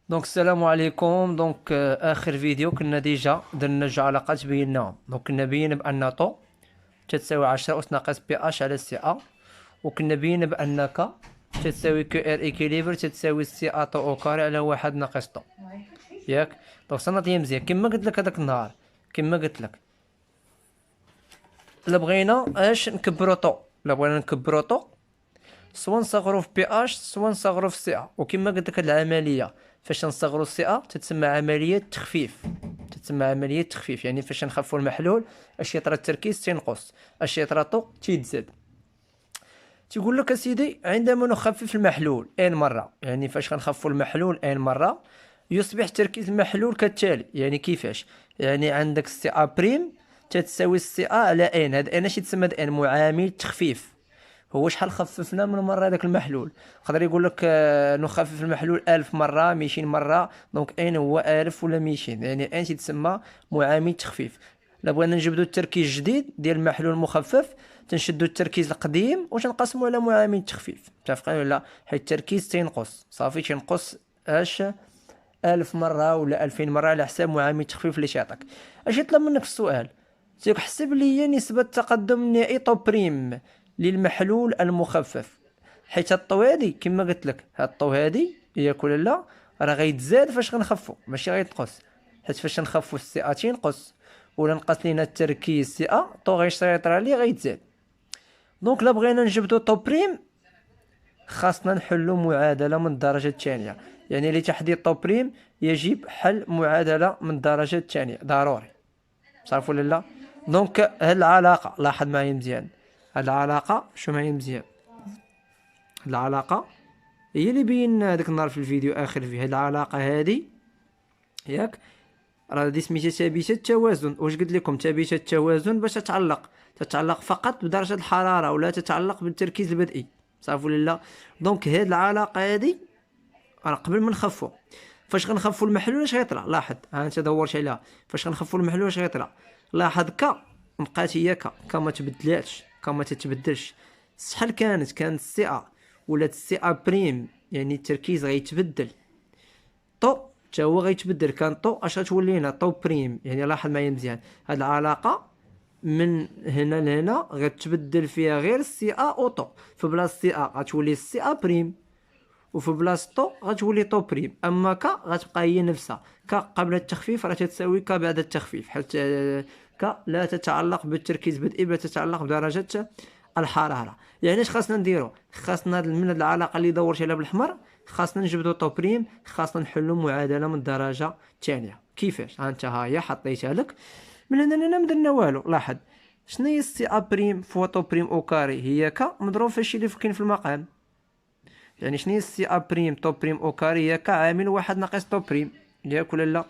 دونك السلام عليكم. اخر فيديو كنا ديجا درنا جوج علاقات بيناهم. كنا بين بان طو تتساوي 10 اس ناقص بي اش على سي ا، وكنا بين بان ك تتساوي كيو ار ايكيليبر تتساوي سي ا طو او كاري على واحد ناقص طو. ياك دونك صنعتي مزيان كما قلت لك هذاك النهار. كما قلت لك الا بغينا اش نكبرو طو، الا بغينا نكبرو طو سوا نصغرو في بي اش سوا نصغرو في سي ا. وكما قلت لك هاد العمليه فاش نصغرو سي ا تتسمى عمليه تخفيف. تتسمى عمليه تخفيف يعني فاش نخفو المحلول اش يطرى التركيز تينقص، اش يطرى طو تيتزاد. تيقول لك اسيدي عندما نخفف المحلول ان مره، يعني فاش غنخفو المحلول ان مره يصبح تركيز المحلول كالتالي. يعني كيفاش؟ يعني عندك السي ا بريم تتساوي السي ا على ان. هاد ان اش يتسمى ان معامل تخفيف. هو شحال خففنا من مرة هذاك المحلول؟ يقدر يقول لك نخفف المحلول 1000 مرة 200 مرة. دونك ان هو 1000 ولا 200، يعني ان تسمى معامل تخفيف. الا بغينا نجبدو التركيز الجديد ديال المحلول المخفف تنشدو التركيز القديم وتنقسمو على معامل التخفيف. متفقين ولا؟ حيت التركيز تينقص صافي تينقص اش 1000 مرة ولا 2000 مرة على حساب معامل التخفيف اللي تيعطيك. اش يطلب منك في السؤال؟ تيقول حسب لي نسبة التقدم النهائي طو بريم للمحلول المخفف. حيت الطو هادي كما قلت لك هاد الطو هادي ياك ولا لا راه غيتزاد فاش غنخفو ماشي غيتنقص. حيت فاش نخفو السي ا تينقص ولا نقص لينا التركيز سي ا طو غيسيطر عليه غيتزاد. دونك لا بغينا نجبدو طو بريم خاصنا نحلو معادلة من الدرجة الثانية. يعني لتحديد طو بريم يجب حل معادلة من الدرجة الثانية ضروري. صافي ولا لا؟ دونك هاد العلاقة لاحظ معايا مزيان. هاد العلاقة شو معايا مزيان. هاد العلاقة هي اللي بينا هذاك النهار في الفيديو اخر فيه. هاد العلاقة هادي ياك راه هادي سميتها ثابتة التوازن. واش قلت لكم؟ ثابتة التوازن باش تتعلق فقط بدرجة الحرارة ولا تتعلق بالتركيز البدئي. صافي ولا لا؟ دونك هاد العلاقة هادي راه قبل ما نخفو فاش غنخفو المحلول اش غيطلع؟ لاحظ ها انت دورت عليها. فاش غنخفو المحلول اش غيطلع؟ لاحظ بقات هي ما تبدلاتش، ما تتبدلش. شحال كانت سي ا ولات سي ا بريم، يعني التركيز غيتبدل. طو حتى هو غيتبدل. كان طو اش غتولي لنا؟ طو بريم. يعني لاحظ معايا مزيان هاد العلاقه من هنا لهنا غتبدل فيها غير سي ا او طو. في بلاصه سي ا غتولي سي ا بريم، وفي بلاصه طو غتولي طو بريم. اما غتبقى هي نفسها. قبل التخفيف راه تتساوي بعد التخفيف، حيت لا تتعلق بالتركيز البدئي بل تتعلق بدرجه الحراره. يعني اش خاصنا نديرو؟ خاصنا من هاد العلاقه اللي دورت عليها بالاحمر خاصنا نجبدو طو بريم، خاصنا نحلو معادله من الدرجه الثانيه. كيفاش؟ ها انت ها هي حطيتها لك. من هنا لهنا مدرنا والو. لاحظ شنو هي سي ا بريم فوا طو بريم او كاري؟ هي مضروب في الشيء اللي كاين في المقام. يعني شنو هي سي ا بريم طو بريم او كاري؟ هي عامل واحد ناقص طو بريم. ياك ولا لا؟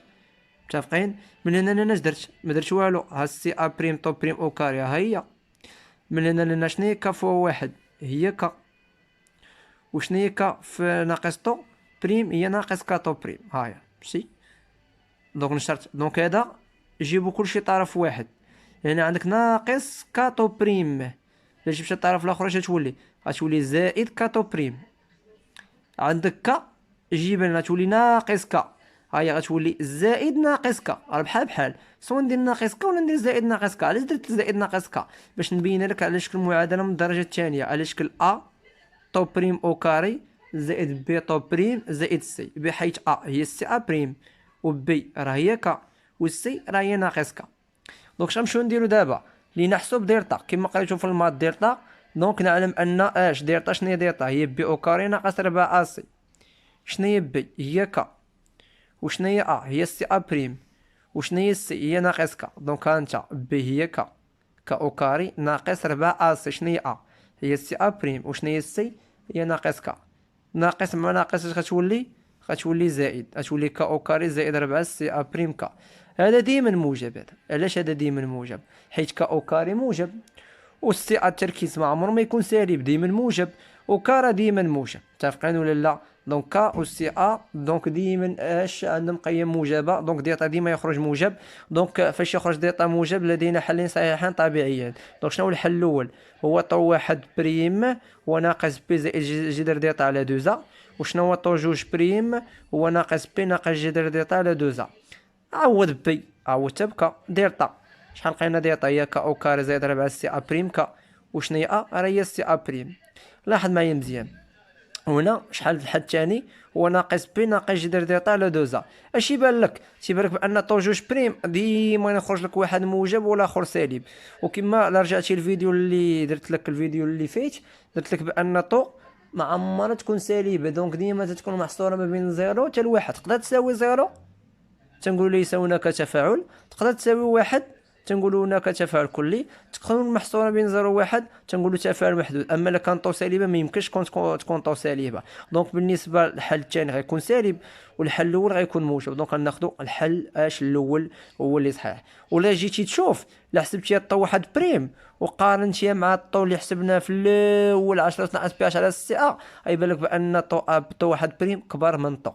متفقين؟ من هنا لهنا اش درت؟ ما درتش والو. ها سي ا بريم طو بريم او كاري ها هي. من هنا لهنا شنو هي فوا واحد؟ هي وشنو هي في ناقص طو بريم؟ هي ناقص طو بريم. هاهي ماشي. دونك نشرت. دونك هذا جيبو كلشي طرف واحد. يعني عندك ناقص طو بريم. الا جبت الطرف الاخر اش غتولي زائد طو بريم. عندك جيب لنا تولي ناقص هاهي غتولي زائد ناقص راه بحال سواء ندير ناقص ولا ندير زائد ناقص علاش درت زائد ناقص باش نبين لك على شكل معادله من الدرجه الثانيه على شكل ا طو بريم او كاري زائد بي طو بريم زائد سي، بحيث ا هي سي ا بريم وبي راه هي والسي راه هي ناقص دونك شنمشيو نديرو دابا؟ لنحسب ديرتا كما قريتو في المات ديرتا. دونك نعلم ان اش ديرتا شنو هي ديرتا؟ هي بي او كاري ناقص 4 ا سي. شنو هي بي؟ هي وشنو هي ا؟ هي سي ا بريم. وشنو هي سي؟ هي ناقص دونك ها انت بي هي او كاري ناقص 4 ا سي. شنو هي ا؟ هي سي ا بريم. وشنو هي سي؟ هي ناقص ناقص مع ناقص اش غتولي زائد. غتولي او كاري زائد 4 سي ا بريم هذا ديما موجب. هذا علاش هذا ديما موجب؟ حيت او كاري موجب، والسي ا التركيز ما عمره ما يكون سالب، ديما موجب. وكا راه ديما موجب، متفقين ولا لا؟ دونك كا و سي ا دونك ديما اش عندهم قيم موجبه، دونك ديتا ديما يخرج موجب. دونك فاش يخرج ديتا موجب لدينا حلين صحيحان طبيعيان. دونك شنو هو الحل الاول؟ هو طو واحد بريم هو ناقص بي زائد جذر ديتا على دوزا. وشنو هو طو جوج بريم هو ناقص بي ناقص جذر ديتا على دوزا. عوض بي عوض تبقى ديتا. شحال لقينا ديتا هي كا او كاري زائد 4 سي ا بريم كا. وشنو هي ا؟ راه هي سي ا بريم. لاحظ معايا مزيان، هنا شحال في الحد الثاني هو ناقص بي ناقص جذر ديتا على دوزا. اش يبان لك؟ تيبان لك بان طو جوج بريم ديما يخرج لك واحد موجب والاخر سالب. وكما رجعتي الفيديو اللي درت لك الفيديو اللي فات درت لك بان طو ما عمرها تكون سالبه، دونك ديما تكون محصوره ما بين زيرو حتى لواحد. تقدر تساوي زيرو تنقولوا ليه يساوي هناك تفاعل، تقدر تساوي واحد تنقولوا هناك تفاعل كلي، تكون محصوره بين 0 و 1 تنقولوا تفاعل محدود. اما الا كان طو سالبه ما يمكنش تكون طو سالبه. دونك بالنسبه للحل الثاني غيكون سالب والحل الاول غيكون موجب. دونك غناخذوا الحل الاول هو اللي صحيح. ولا جيتي تشوف لا حسبتي الطو واحد بريم وقارنتيها مع الطو اللي حسبناه في الاول 10 ناقص بي اش على سي ا، غيبان لك بان طو واحد بريم كبر من طو.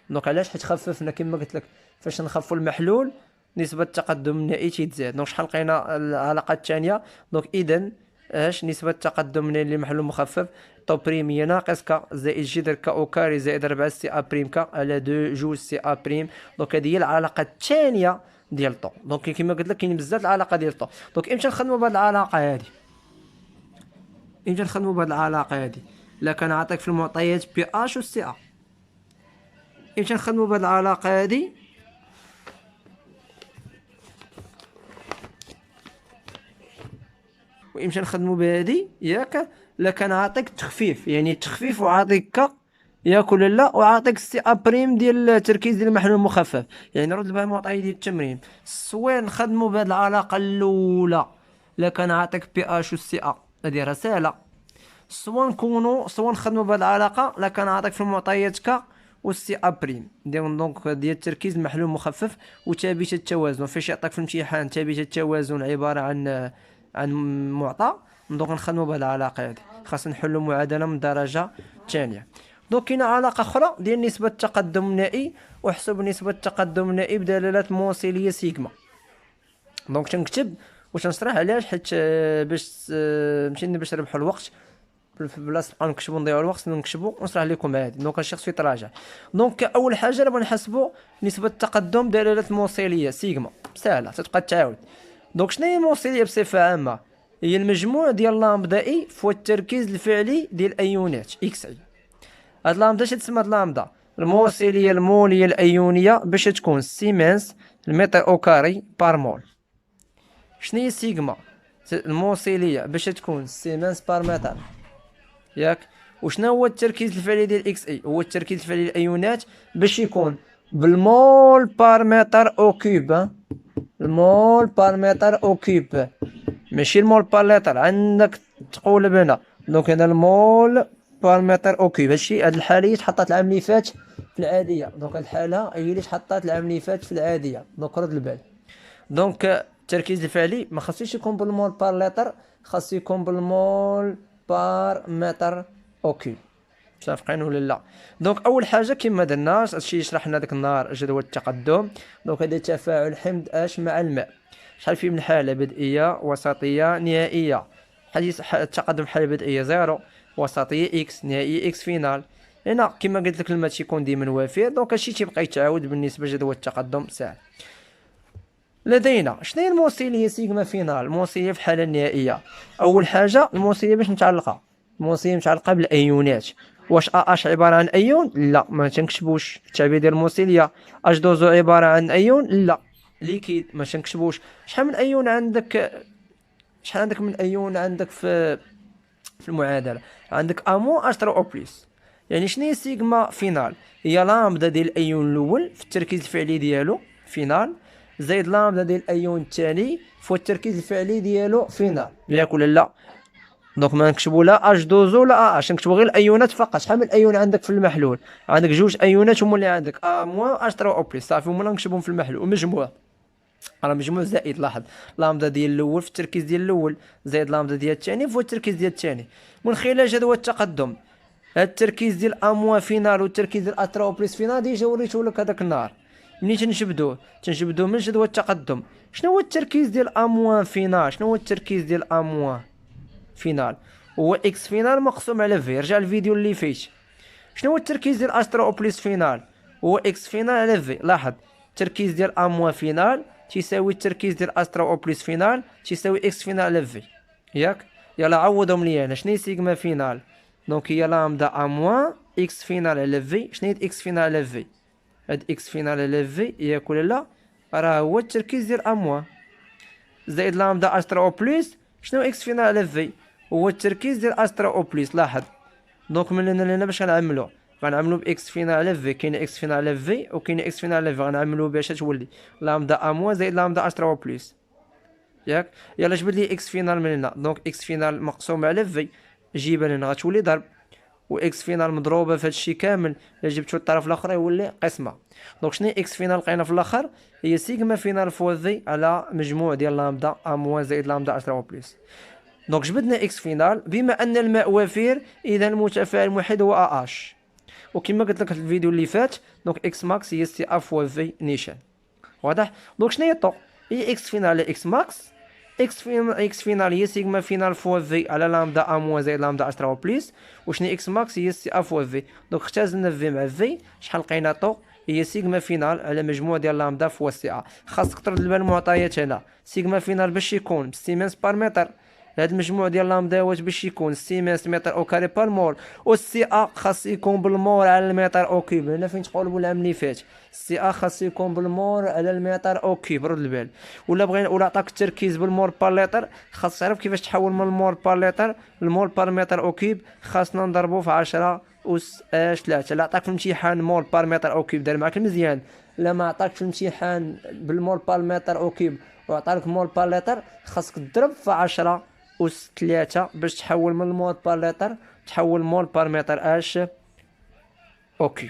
دونك علاش؟ حيت خففنا كما قلت لك فاش نخفوا المحلول نسبة التقدم النهائي تيتزاد. دونك شحال لقينا العلاقة الثانية؟ دونك إذا اش نسبة التقدم النهائي للمحلول مخفف؟ طو بريم هي ناقص كا زائد جذر كا أو كاري زائد 4 سي أ بريم كا على 2 جوج سي أ بريم. دونك هذه هي العلاقة الثانية ديال طو. دونك كما قلت لك كاين بزاف العلاقة ديال طو. دونك امتى نخدموا بهاد العلاقة هادي؟ امتى نخدموا بهاد العلاقة هادي؟ إلا كان عاطيك في المعطيات بي اش و سي أ. امتى نخدموا بهاد العلاقة هادي؟ وامشي نخدموا بهادي ياك لا كان عاطيك تخفيف، يعني التخفيف وعاطيك كا ياك ولا لا، وعاطيك سي ا بريم ديال التركيز ديال المحلول المخفف. يعني رد بها المعطيات ديال التمرين. سواء نخدموا بهاد العلاقه الاولى لا كان عاطيك بي اش و سي ا هادي راه ساهله، سواء نخدموا بهاد العلاقه لا كان عاطيك في المعطيات كا والسي ا بريم دونك ديال التركيز المحلول المخفف وثابته التوازن. فاش يعطيك في الامتحان ثابته التوازن عباره عن معطى، دونك نخدموا بهاد العلاقه هادي. خاصنا نحلوا معادله من الدرجه الثانيه. دونك كاينه علاقه اخرى ديال نسبه التقدم النهائي وحسب نسبه التقدم النهائي بدلاله موصليه سيغما. دونك تنكتب واش نشرح علاش، حيت باش مشينا باش نربحوا الوقت بلاصه نبقاو نكتبوا نضيعوا الوقت نكتبوا ونشرح لكم عادي. دونك هادشي خصو يتراجع. دونك اول حاجه راه نحسبوا نسبه التقدم دلاله الموصليه سيغما، سهله تتبقى تعاود. دونك شنو هي الموصليه بصفه عامه؟ هي المجموع ديال لامدا اي فوا التركيز الفعلي ديال ايونات اكس اي. هاد لامدا اش تسمى؟ هاد لامدا الموصليه الموليه الايونيه باش تكون سيمنس المتر او كاري بار مول. شنو هي سيغما؟ الموصليه باش تكون سيمنس بار متر ياك. وشنو هو التركيز الفعلي ديال اكس اي؟ هو التركيز الفعلي للايونات باش يكون بالمول بار متر او كيوب. المول بار متر او كيوب ماشي المول بار لتر عندك تقولب هنا. دونك هنا المول بار متر او كيوب. هادشي هاد الحاله هي تحطات العام اللي فات في العاديه. دونك هاد الحاله هي اللي تحطات العام اللي فات في العاديه. دونك رد البال. دونك التركيز الفعلي ما خاصوش يكون بالمول بار لتر، خاصو يكون بالمول بار متر او كيوب. متفقين ولا لا؟ دونك اول حاجه كما درنا هادشي اللي شرحنا داك النهار جدول التقدم. دونك هذا تفاعل حمض اش مع الماء. شحال فيه من حاله بدئيه وسطيه نهائيه؟ حديث التقدم حاله بدئيه 0، وسطيه اكس، نهائيه اكس فينال. هنا كما قلت لك الماء تيكون ديما وافر. دونك هادشي تيبقى يتعاود بالنسبه لجدول التقدم ساهل. لدينا شنو هي الموصليه سيغما فينال؟ الموصليه في الحاله النهائيه اول حاجه الموصليه باش متعلقه، الموصليه متعلقه بالايونات. واش اش عباره عن ايون؟ لا ما تنكتبوش التعبير ديال الموصليه. اش دوزو عباره عن ايون؟ لا ليكيد ما تنكتبوش. شحال من ايون عندك؟ شحال عندك من ايون عندك في المعادله؟ عندك امو اش ترو او بليس. يعني شنو هي سيغما فينال؟ هي لامدا ديال الايون الاول في التركيز الفعلي ديالو فينال زائد لامدا ديال الايون الثاني فوا التركيز الفعلي ديالو فينال، ياك ولا لا؟ دونك ما نكتبوا لا اش دوزو لا اش، نكتبوا غير الايونات فقط. شحال من ايون عندك في المحلول؟ عندك جوج ايونات هما اللي عندك موان اش ترو او بليس صافي، هما اللي نكتبهم في المحلول مجموع. راه مجموع زائد. لاحظ لامدا ديال الاول في التركيز ديال الاول زائد لامدا ديال الثاني في التركيز ديال الثاني. من خلال جدول التقدم هاد التركيز ديال اموا فينال والتركيز ديال اترا بليس فينال ديجا وريته لك هذاك النهار. منين تنجبدوه من جدول التقدم. شنو هو التركيز ديال اموا فينال؟ شنو هو التركيز ديال اموا فينال؟ هو اكس فينال مقسوم على في. رجع الفيديو اللي فيت. شنو هو التركيز ديال استرا بليس فينال؟ هو اكس فينال على في. لاحظ التركيز ديال اموا فينال تيساوي التركيز ديال استرا او بليس فينال تيساوي اكس فينال على في. ياك يلا عوضهم لي انا. شنو هي سيغما فينال؟ دونك هي لامدا اموا اكس فينال على في. شنو هي اكس فينال على في؟ هاد اكس فينال على في ياك ولا لا؟ راه هو التركيز ديال اموا زائد لامدا استرا او بليس. شنو اكس فينال على في؟ هو التركيز ديال استرا او بليس. لاحظ دونك من هنا لهنا باش غنعملو باكس فينال على في. كاين اكس فينال على في وكاين اكس فينال على في. غنعملو باش تولي لامدا اموا زائد لامدا استرا او بليس. ياك يلا جبد لي اكس فينال من هنا. دونك اكس فينال مقسوم على في جيبها لهنا غتولي ضرب، و اكس فينال مضروبه في هادشي كامل الا جبتو الطرف الاخر يولي قسمه. دونك شنو اكس فينال لقينا في الاخر؟ هي سيغما فينال فوا في على مجموع ديال لامدا اموا زائد لامدا استرا او بليس. دونك جبدنا اكس فينال. بما ان الماء وفير اذا المتفاعل الوحيد هو اش. وكما قلت لك في الفيديو اللي فات دونك اكس ماكس هي سي ا فوا في نيشان. واضح؟ دونك شنو هي طو؟ هي اكس فينال على اكس ماكس. اكس فينال هي سيغما فينال فوا في على لامدا اموا زائد لامدا استرا او بليس. وشنو اكس ماكس هي سي ا فوا في. دونك اختزلنا في مع في. شحال لقينا طو؟ هي سيغما فينال على مجموع ديال لامدا فوا سي ا. خاصك ترد البال المعطيات هنا. سيغما فينال باش يكون بالسيمنس بار متر. هاد المجموع ديال لامداوات باش يكون سيمنس متر او كاري بار مول. والسي ا خاص يكون بالمول على المتر او كيب. هنا فين تقولوا العام اللي فات السي ا خاص يكون بالمول على المتر او كيب. رد البال. ولا بغينا ولا عطاك التركيز بالمول بار لتر خاص تعرف كيفاش تحول من المول بار لتر المول بار متر او كيب. خاصنا نضربو في 10 أس 3. لا عطاك في الامتحان مول بار متر او كيب دار معاك مزيان. لا ما عطاكش في الامتحان بالمول بار متر او كيب وعطاك مول بار لتر خاصك تضرب في 10 أس 3 باش تحول من المول بار لتر تحول مول بار متر اش اوكي.